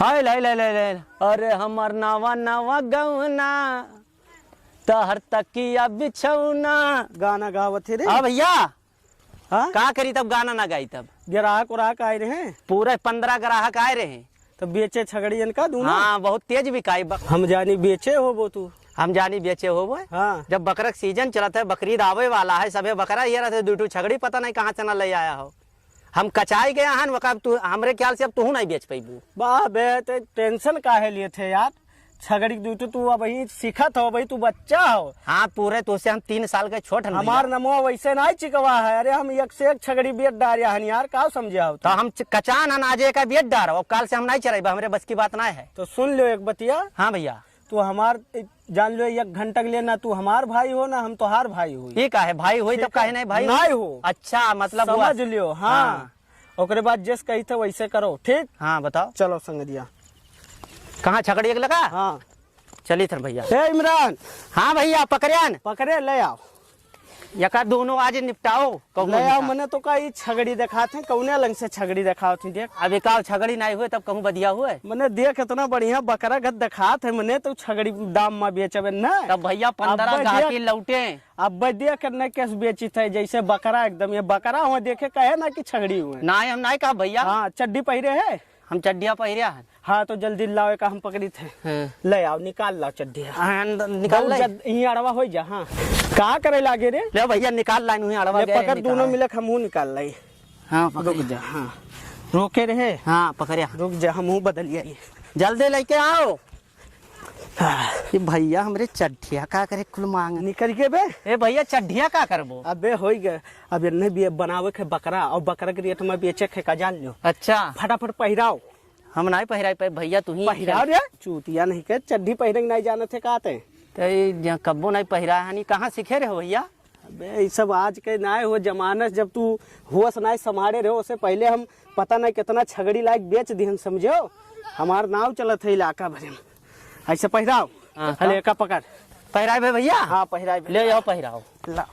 हाय लाई लाई लाई लाई अरे हमर नवा नवा गौना तहर तकिया बिछौना गाना गावत थे रे। हाँ भैया हाँ का करी तब गाना ना गाई तब ग्राहक उराहक आए रहे पूरे 15 ग्राहक आए रहे। तो बेचे छगड़ियन का दूना। हाँ बहुत तेज बिकाई हम जानी बेचे हो वो तू। हम जानी बेचे हो वो। हाँ जब बकरा सीजन चलता है बकरीद आवे वाला है सबे बकरा ये रहते दूटू छगड़ी पता नहीं कहाँ से ना ले आया हो। हम कचाई गया हन वक़्त तू हमरे ख्याल से अब तू नहीं बेच पाईबू। वाह बे ते टेंशन काहे लिए थे यार छगड़ी दूटू तू अब ही सीखत हो भाई तू बच्चा हो। हाँ पूरे तो से हम 3 साल के छोट हन हमार नमो वैसे नहीं चिकवा है। अरे हम एक से एक छगड़ी बेच डारिया हन यार का समझा हो तो हम कचान हन आज का बेच डार और काल से हम नहीं चढ़े हमरे बस की बात नहीं है। तो सुन लो एक बतिया। हाँ भैया तू हमार जान लो 1 घंटा के लिए ना तू हमार भाई हो ना हम तोहार भाई हो। ठीक है भाई हुई तब काहे नहीं भाई नहीं हो। अच्छा मतलब समझ लियो। हाँ ओकरे बाद जैस कही थे वैसे करो ठीक। हाँ बताओ चलो संगदिया कहाँ छगड़ी एक लगा। हाँ चली थर भैया। हे इमरान हाँ भैया पकड़ियान पकड़े ले आओ यका दोनों आज निपटाओ ले आओ। मने तो का छगड़ी दिखाते हैं कौने लंग से छगड़ी दिखाओ थी देख। अब एक छगड़ी नहीं हुए तब कहूँ बदिया हुए। मने देख इतना बढ़िया बकरा गद दिखाते है मने तो छगड़ी दाम में बेचबे ना। तब भैया 15 गाहकी लौटे अब देख करने कैसे बेची थे जैसे बकरा एकदम ये बकरा हुआ देखे कहे ना कि छगड़ी हुए। ना हम नहीं कहा भैया। हाँ चड्डी पहरे है हम चड्डिया पहिरिया है। हाँ तो जल्दी लाओ का हम पकड़ी थे। ले आओ निकाल लाओ चड्डी निकाल अड़वा हो जा। हाँ का करे लागे रे ले भैया निकाल लाइन हुई अड़वा पकड़ दोनों मिले हम निकाल लाई। हाँ रुक जा। हाँ रोके रहे। हाँ पकड़िया रुक जा हम बदलिया जल्दी लेके आओ। ये भैया हमरे चड्ढिया का करे कुल मांग निकल के बे। ए भैया चड्ढिया का करबो। अबे हो गए अब नहीं भी बनावे के बकरा और बकरा के रेट में बेचे के का जान लो। अच्छा फटाफट पहिराओ। हम नहीं पहिराई पे भैया तू ही पहिराओ रे चूतिया नहीं के चड्डी पहिरे नहीं जाने थे कहते तो कब्बो नहीं पहिरा है कहाँ सीखे रहे हो भैया। अबे ये सब आज के नाय हो जमाना जब तू होश नहीं संभाले रहे उससे पहले हम पता नहीं कितना छगड़ी लायक बेच दी हम समझो। हमार नाव चलत है इलाका भर में ऐसे पहिराओ। हले का पकड़ पहिराए भे भैया। हाँ पहिराए ले जाओ पहिराओ। ला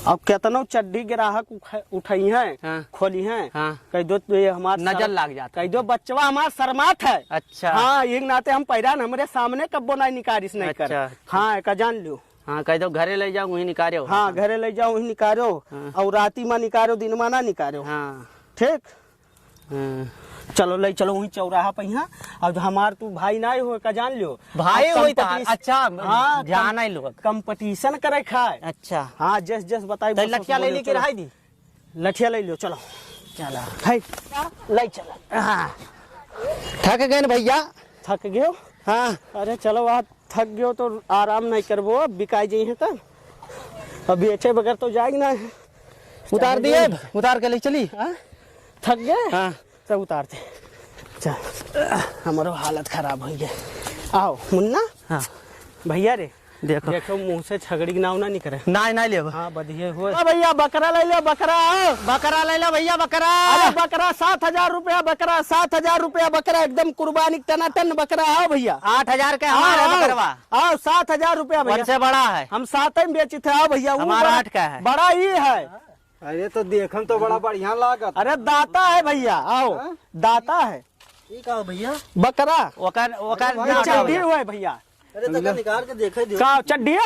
अब कितनो चड्डी ग्राहक उठाई है। हाँ। खोली है। हाँ। कह दो तो ये हमार नजर लग जाता। कह दो बच्चवा हमार शर्मात है। अच्छा हाँ एक नाते हम पहिरान हमरे सामने कब्बो नहीं निकारिश नहीं कर। अच्छा। हाँ का जान लो। हाँ कह दो घरे ले जाओ वही निकालो। हाँ घरे ले जाओ वही निकालो। और राती में निकालो दिन में ना निकालो। हाँ ठीक चलो ले चलो वही चौराहा पे यहाँ। अब हमार तू भाई नहीं हो का जान लो भाई हुई था। अच्छा हाँ जाना ही लोग कंपटीशन करे खाए। अच्छा हाँ जस जस बताई तो लठिया ले लेके रहा दी। लठिया ले लो चलो चलो है ले चलो। हाँ थक गए न भैया। थक गयो। हाँ अरे चलो वहाँ थक गयो तो आराम नहीं करबो अब बिकाई जाई है तब अब बेचे बगैर तो जाएगी ना। उतार दिए उतार के ले चली। थक गए। हाँ सब उतारते चल हमारो हालत खराब हो गया। आओ मुन्ना। हाँ भैया रे देखो देखो मुंह से छगड़ी के नाव ना निकले। नहीं नहीं ले हाँ बधिये हो भैया बकरा ले लो बकरा। बकरा ले लो भैया बकरा। अरे बकरा 7,000 रुपया बकरा 7,000 रुपया बकरा एकदम कुर्बानी टनाटन बकरा। आओ भैया 8,000 के हमारे बकरवा। आओ 7,000 रुपया भैया से बड़ा है। हम 7 में बेची थे। आओ भैया हमारा 8 का है। बड़ा ही है। अरे तो देखम तो बड़ा बढ़िया लागत। अरे दाता है भैया। आओ दाता है भैया बकरा ओकर चड्डी हुआ भैया। अरे तो निकाल के देखे दो। का चड्डिया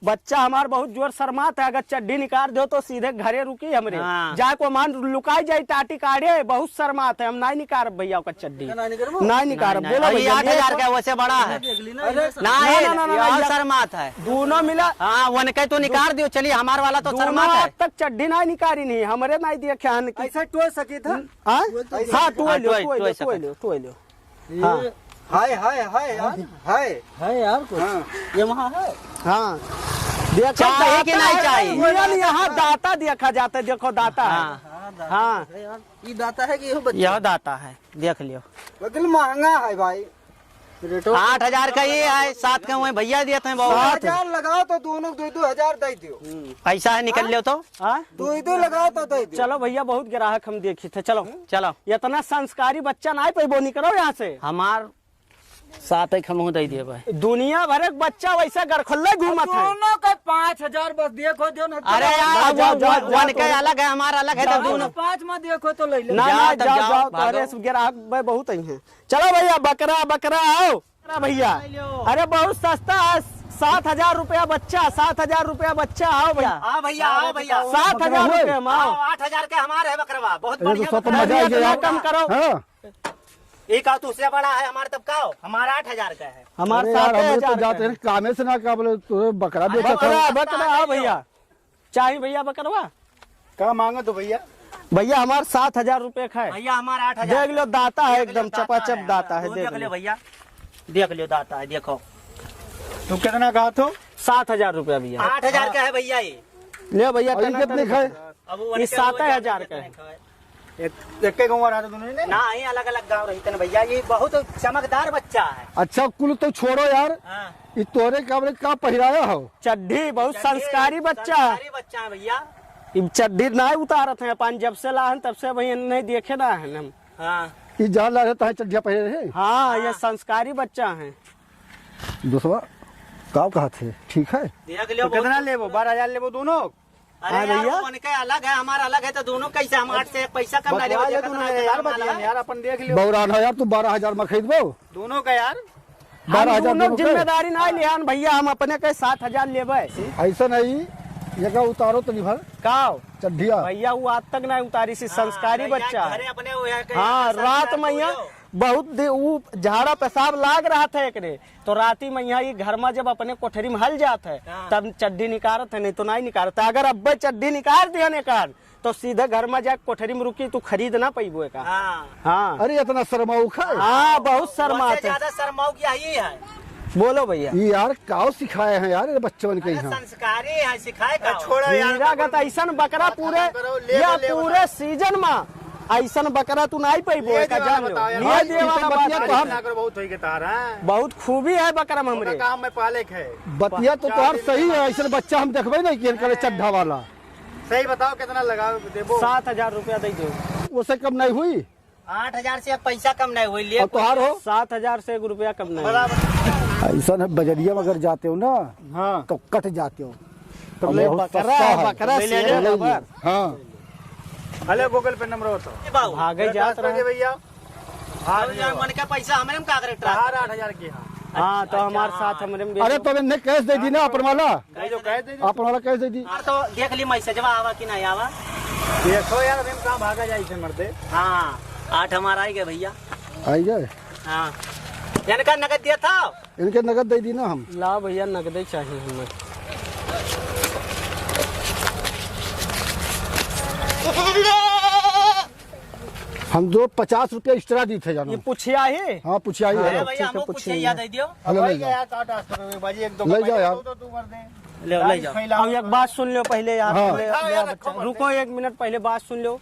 बच्चा हमार बहुत जोर शर्मात है। अगर चड्डी निकाल दो तो सीधे घरे रुकी हमरे। हाँ। जाए को मान लुकाई जाए टाटी काढ़े बहुत शर्मात है। हम नहीं निकाल भैया का चड्डी नहीं निकाल। बोलो भैया 8,000 का वैसे बड़ा है। नहीं शर्मात है दोनों मिला। हाँ वन के तो निकाल दियो चलिए हमार वाला तो शर्मात है। आज तक चड्डी नहीं निकाली नहीं हमरे नहीं दिया क्या ऐसा टोल सकी था। हाँ टुए लो हाय हाय हाय यार हाय यार कुछ ये वहाँ है। हाँ देखो चाहिए कि नहीं चाहिए। यहाँ दाता देखा जाता है। देखो दाता है। हाँ हाँ ये दाता है कि ये बच्चा। यह दाता है देख लियो। लेकिन महंगा है भाई। 8,000 का ये है 7 का वही भैया देते हैं बहुत। 7,000 लगाओ तो दोनों 2,000 दे दियो। पैसा है निकल लियो तो। हाँ 2 लगाओ तो दे दियो। चलो भैया बहुत ग्राहक हम देखी थे। चलो चलो इतना संस्कारी बच्चा नहीं पे वो निकलो यहाँ से। हमार सात एक हम दे दिए भाई। दुनिया भर एक बच्चा वैसा गड़खल्ले घूमत है। दोनों का 5,000 बस देखो दो ना। अरे यार वन के अलग है, हमारा अलग है, तो दोनों 5 में देखो तो ले ले। ना जाओ ना तब जाओ जाओ, जाओ, भागो। तुम्हारे ग्राहक भाई बहुत ही हैं। चलो भैया बकरा बकरा आओ भैया। अरे बहुत सस्ता है, 7,000 रुपया बच्चा, 7,000 रुपया बच्चा। आओ भैया, हाँ भैया, आओ भैया, 7,000 रुपया में आओ। 8,000 के हमारे है बकरवा, बहुत अरे तो बढ़िया सौ तो बकरा मजा है। ही गया। कम करो। हाँ एक आओ तुझसे बड़ा है हमारे, तब का हो? हमारा 8,000 का है। हमारे अरे यार हम लोग तो 7,000 जाते हैं कामे से ना, क्या बोले तो बकरा बेचा था। बकरा बकरा आओ भैया, चाहिए भैया बकरवा। क्या मांगो तो भैया? भैया हमारे 7,000 रुपये का है। भैया हमारा 8,000। देख लो दाता है, एकदम चपाचप दाता है। देख देख लो लो भैया, देख लो दाता है, देखो। तू कितना कहा तो? 7,000 रुपया भैया। 8,000 का है भैया ये। ले भैया और ये टना कितने टना। खाए? अब ये वो 7,000 का है। एक के गाँव रहा था दोनों ने? ना ये अलग अलग गाँव रहते हैं भैया, ये बहुत चमकदार बच्चा है। अच्छा कुल तो छोड़ो यार, हाँ। ये तोरे क्या बोले क्या पहिराया हो? चड्ढी बहुत संस्कारी बच्चा है। संस्कारी बच्चा है भैया। ई चड्ढी नहीं उतारत है अपन, जब से लाहन तब से भैया नहीं देखे ना है हम। हाँ ये जान ला रहता है चड्ढिया पहरे रहे। हाँ ये संस्कारी बच्चा है। दूसरा का कहा थे, ठीक है। देख तो लो कितना लेबो? 12,000 लेबो दोनों? अरे हाँ यार भैया। वो उनके अलग है, हमारा अलग है, तो दोनों कैसे हम 8 से 1 पैसा कम नहीं बतवा लेंगे। दे दोनों यार, बतिया यार अपन देख लियो बौरान है यार, तू 12,000 में खरीद बो। दोनों का यार। 12,000 हम दोनों के? जिम्मेदारी नहीं लिया भैया, हम अपने के 7,000 लेबे। ऐसा नहीं, ये का उतारो तो निभर का चड्ढिया। भैया वो आज तक नहीं उतारी सी, संस्कारी बच्चा है। घरे अपने वो है कि हाँ सब रात यार मैया बोलो। बहुत वो झाड़ा पेशाब लाग रहा था एकरे, तो राती मैया ये घर में जब अपने कोठरी में हल जात है हाँ। तब चड्डी निकारत है, नहीं तो नहीं निकारत है। अगर अब्बे चड्डी निकाल दिया ने कार तो सीधे घर में जाके कोठरी में रुकी, तू खरीद ना पैबो का। हाँ हाँ अरे इतना शर्माऊ खाए। हाँ बहुत सबसे शर्माते। ज्यादा शर्माऊ की यही है। बोलो भैया। ये यार काव सिखाए हैं यार ये बच्चों के अरे यहाँ। संस्कारी है, सिखाए का छोड़ो यार। हीरा का तो ऐसा बकरा पूरे करो, ले या ले पूरे सीजन में ऐसा बकरा तू नहीं पैबो का, जान लो। लिए दे वाला बात बतिया है। तो हम- ना करो, बहुत होई के तार है। बहुत खूबी है बकरा में हमरे हमरे। काम में पालेक है। बतिया तो तोहार सही है, ऐसा बच्चा हम देखबे नहीं कि इनका चड्ढा वाला। सही बताओ कितना लगाओ देबो? 7,000 रुपया दे दो। उससे कम नहीं हुई। 8,000 से 1 पैसा कम नहीं हुई। ले और तोहार हो 7,000 से 1 रुपया कम नहीं। ऐसा है, बजरिया में अगर जाते हो ना हाँ तो कट जाते हो। तो ले बहुत बकरा सस्ता है। बकरा ले ले शेर ले। बबर। हाँ हेलो गूगल पे नंबर होता बाबू भागे जात रहा। भैया। मन का पैसा हमारे में का करे ट्रांसफर? 8,000 की। हाँ हाँ तो हमारे साथ हमरे में अरे तो मैंने कैश दे दी ना अपन वाला, कह जो कह दे अपन वाला कैश दे दी। और तो देख ली मैसेजवा आवा कि नहीं आवा। देखो यार अभी हम कहाँ भागा जाए इसे मरते। हाँ 8 हमारा आई गए भैया। आई गए, हाँ इनका नगद दिया था। इनके नगद दे दी ना हम। ला भैया नगदे चाहिए हमें। हम दो 50 रुपया एक्स्ट्रा दी थे ये जानो। पूछिया ही। हाँ पूछिए आई अरे है। भैया हमको पूछे याद दे दियो। हेलो ले जाओ। यार काटा बाजी एक दो ले जाओ यार। तो तू मर दे। ले जाओ। अब एक बात सुन लो पहले यार। हाँ। पहले रुको 1 मिनट पहले बात सुन लो।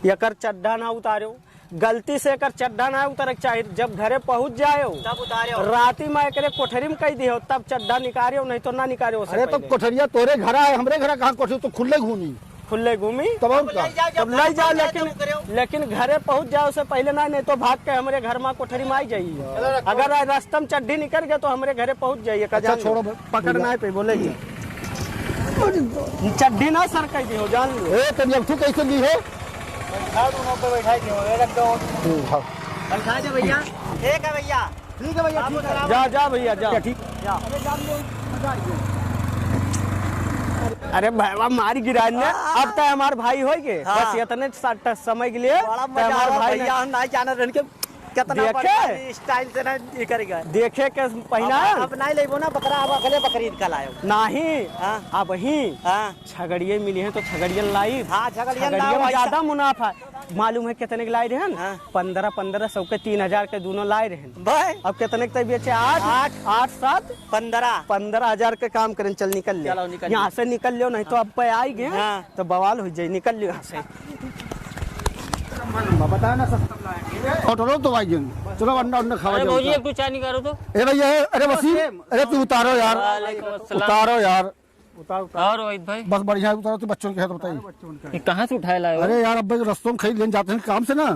एकर चड्ढा ना उतारो, गलती से एकर चड्ढा ना उतर चाहिए। जब घरे पहुंच जाए तब उतारे हो। राती में एकरे कोठरी में कह दियो, तब चड्ढा निकालियो, नहीं तो ना निकालियो। अरे तो कोठरिया तोरे घर आए, हमरे घर कहाँ कोठरी, तो खुले घूमी खुले घूमी तब हम ले का। जाओ, तब जब ले जाओ, पहुंच जाए तो लेकिन करो। लेकिन घरे पहुंच जाओ से पहले ना, नहीं तो भाग के हमरे घर में कोठरी में आई जाइए। अगर रास्ता में चड्ढी निकल गया तो हमरे घरे पहुंच जाइए। अच्छा, छोड़ो बे। पकड़ना है पे बोलेगी चड्ढी ना सर कह दी हो, जान लो। ए तब अब तू कैसे दी है? बैठा दोनों पे बैठा दियो एक दो। हाँ। बैठा दे भैया। ठीक है भैया। ठीक है भैया ठीक है। जा जा भैया जा। ठीक। अरे भाई मारी गिरा ने, अब तक हमारे भाई हो गए। हाँ। बस इतने समय के लिए बड़ा तो मजा हमारे आवा भाई भैया, हम नहीं जाना रन के कितना देखे? बड़ा स्टाइल से ना ये करेगा। देखे के पहना अब नहीं लेबो ना बकरा, अब अगले बकरीद कल आयो। नहीं। हाँ। अब ही हाँ छगड़िए मिली है तो छगड़ियन लाई। हाँ छगड़ियन छगड़िया लाओ में ऐसा। ज्यादा मुनाफा। मालूम है कितने के लाई रहे हाँ। 1500 के 3,000 के दोनों लाई रहे। भाई अब कितने के बेचे? 8 7 15,000 के काम करें। चल निकल चलो, ले निकल यहाँ से, निकल लो, नहीं तो अब पे आई गए हाँ। तो बवाल हो जाए। निकल लो यहाँ से। बताया ना सस्ता ऑटो तो भाई जन, चलो अंडा अंडा खावा जाओ। तू चाय निकालो तो। ए भैया, अरे वसीम, अरे तू उतारो यार, उतारो यार, और रोहित भाई बस बढ़िया है, उतारो। तो बच्चों के है तो बताइए। कहाँ से उठाए लाए? अरे यार अब रस्तों में खरीद लेने जाते हैं काम से ना,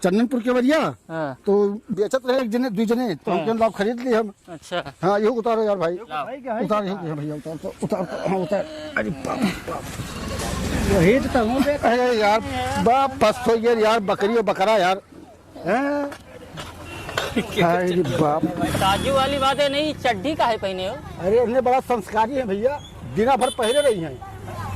चंदनपुर के बरिया हाँ। तो बेचत रहे एक जने 2 जने तो हम लाभ खरीद लिए हम। अच्छा हाँ ये उतारो यार भाई, उतार भैया उतार तो उतार तो हाँ उतार। अरे बाप वही तो हूँ बे। अरे यार बाप फंस हो गया यार, बकरी और बकरा यार। हैं? अरे बाप, ताजू वाली बात है, नहीं चड्डी काहे पहने हो? अरे उन्हें बड़ा संस्कारी है भैया, दिना भर पहले रही हैं,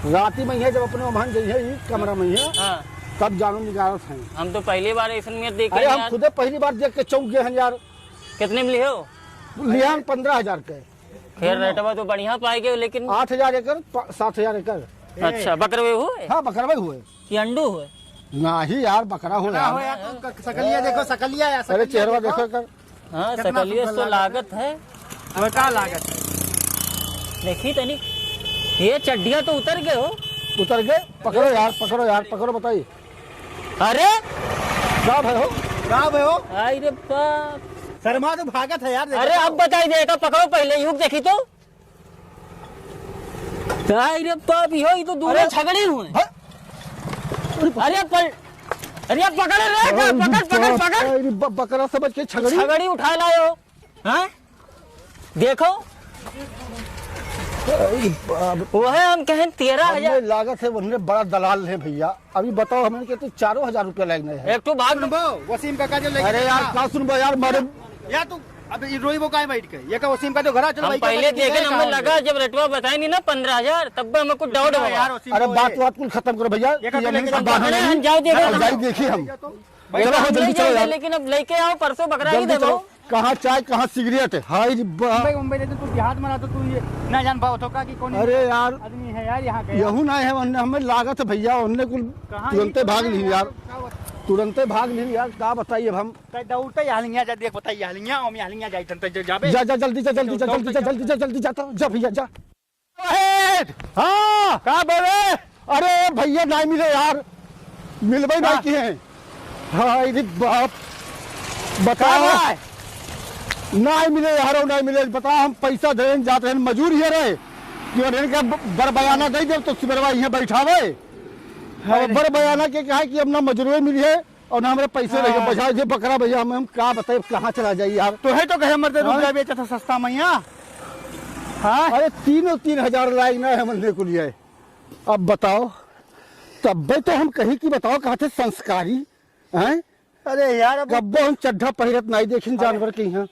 राती में है जब अपने वहां गई है ये कमरा में है हाँ। तब जानू निकालत हैं। हम तो पहली बार ऐसा में देखे अरे हम यार। खुदे पहली बार देख के चौंक गए हैं यार। कितने में लिए हो? लिहान 15,000 के, खैर रेटवा तो बढ़िया पाएगे, लेकिन 8,000 एकड़ 7,000 एकड़। अच्छा बकरे हुए हाँ बकरवा हुए कि अंडू हुए? नहीं यार बकरा हो यार। सकलिया देखो, सकलिया या अरे चेहरा देखो कर। हाँ सकलिए तो लागत है। हमें क्या लागत है? देखी तनी ये चड्डियाँ तो उतर गए हो। उतर गए, पकड़ो यार पकड़ो यार पकड़ो, बताइए अरे क्या भाई हो? कहाँ पे हो? अरे बाप, शर्मा तो भागत है यार। अरे अब बताई देगा, पकड़ो पहले युग देखी तो। अरे बाप यो ये तो दूर झगड़े हुए। अरे अरे पकड़ रे, पकड़ पकड़ पकड़। अरे बकरा समझ के छगड़ी छगड़ी उठा लाए हो हाँ? देखो वो है, हम कहें 13,000 हमें लागत है, उन्हें बड़ा दलाल है भैया। अभी बताओ हमें कहते 4,000 रुपया लगने है। एक तो भाग। वसीम का जो लेके अरे यार क्या सुन यार मारे यार तू अब ये रोई वो काहे बैठ के? ये का वसीम का जो घर चलो हम पहले देखे हमें लगा जब रेटवा बताए नहीं ना 15,000 तब हमें कुछ डाउट हुआ यार वसीम अरे को बात बात कुल खत्म करो भैया। ये का ये तो नहीं लेके सब बात अरे नहीं। हम जाओ देखो, देखिए हम भाई चलो हम जल्दी ले चलो जाएंगे, यार। लेकिन अब लेके आओ परसों बकरा ही जल्दी देवो। चलो, कहाँ चाय कहाँ सिगरेट है। हाय रे मुंबई मुंबई रहते तू देहात में रहता, तू ये ना जान पाओ तो का कि कौन अरे यार आदमी है यार यहाँ के। यहू ना है, उन्हें हमें लागत है भैया, उन्हें कुल तुरंते भाग ली यार, तुरंते भाग ली यार। क्या बताइए अब हम? दौड़ते हालिया जा देख बताइए हालिया हम हालिया जाई तन तो जाबे। जा जा जल्दी जा जल्दी जा जल्दी जा जल्दी जा जल्दी जाता जा भैया जा। हाँ क्या बोले? अरे भैया नहीं मिले यार, मिलबे नहीं किए हैं। हाय रे बाप, बताओ नहीं मिले यार, नहीं मिले। बताओ हम पैसा देने जाते हैं, मजूर ही रहे क्यों का बर बयाना दे दे तो सुबरवा यहाँ बैठावे। बर बयाना के कहा कि अब ना मजूरी मिली है और ना हमारे पैसे रहे बचा जे बकरा भैया। हम क्या बताए कहाँ चला जाइए यार। तो है तो कहे मरते रुपया बेचा था सस्ता मैया। हाँ अरे 3,000 लाइक ना है मंदिर को लिए। अब बताओ तब तो हम कहीं की बताओ कहा थे संस्कारी हैं। अरे यार अब कब्बो हम चड्ढा पहिरत नहीं देखिन जानवर के यहाँ।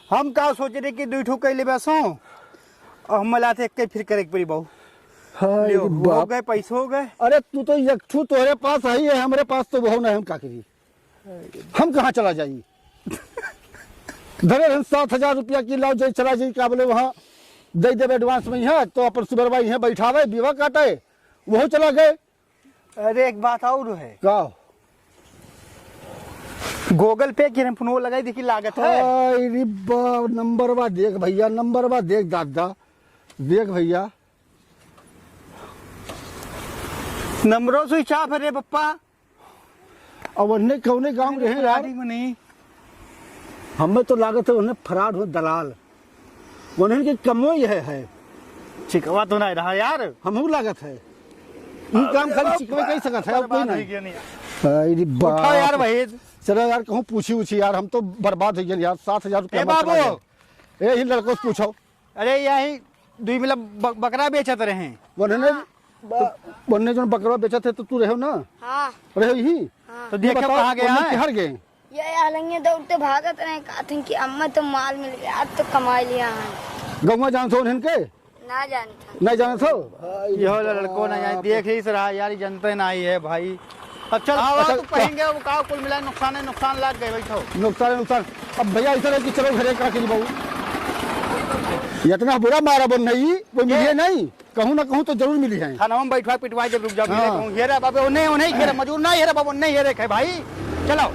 हम का सोच रहे कि 2 ठो कैले बैसो और हम लाते एक फिर करे पड़ी बहु हाय हो बाप, गए पैसे हो गए। अरे तू तो यकठू तोहरे पास है ही है, हमारे पास तो बहु नहीं। हम का करी, हम कहाँ चला जाइए? धरे हम 7,000 रुपया की लाओ जाए चला जाइए, क्या बोले वहाँ दे देवे एडवांस में है तो अपन सुबरवा यहाँ बैठावे विवाह काटे वो चला गए। अरे एक बात और है, का गूगल पे की फोन लगाई देखी लागत है। अरे बाप, नंबर बा देख भैया, नंबर बा देख दादा देख भैया। नंबरों से चाप है रे पप्पा। अब उन्हें कौने गाँव में रहे यार? में नहीं हमें तो लागत है उन्हें फराड हो दलाल, उन्हें की कमो यह है। चिकवा तो नहीं रहा यार। हमहू लागत है ये काम खाली चिकवे कही सकत है, अब कोई नहीं। अरे उठा बाप यार भाई। चलो यार कहूँ पूछी उछी यार, हम तो बर्बाद हो गए यार। 7,000 रुपया ए बाबू। यही लड़कों से पूछो। अरे यही 2 मतलब बकरा बेचत रहे। उन्हें जो बकरा बेचा थे तो तू रहो ना? हाँ रहो यही तो देखो कहाँ गया है? हर गए ये आलेंगे दौड़ते भागत रहे, कहते हैं कि अम्मा तो माल मिल गया, आज तो कमा लिया है। गौवा जान थो उन्हें के ना जानता नहीं जाने थो। यहो लड़को ना जाए देख ही रहा यार, जनता नहीं है भाई। अब चल अच्छा, तू कहेंगे वो का कुल मिला नुकसान लग गए बैठो। नुकसान। अब भैया ऐसा है कि चलो घरे का करी बहू, इतना बुरा मारा बन नहीं वो मिली नहीं, कहूँ ना कहूँ तो जरूर मिली है। खाना में बैठवा पिटवा जब रुक जाओ। हाँ। हेरा बाबू उन्हें खेरा मजूर नहीं हेरा बाबू नहीं हेरे भाई। चलो।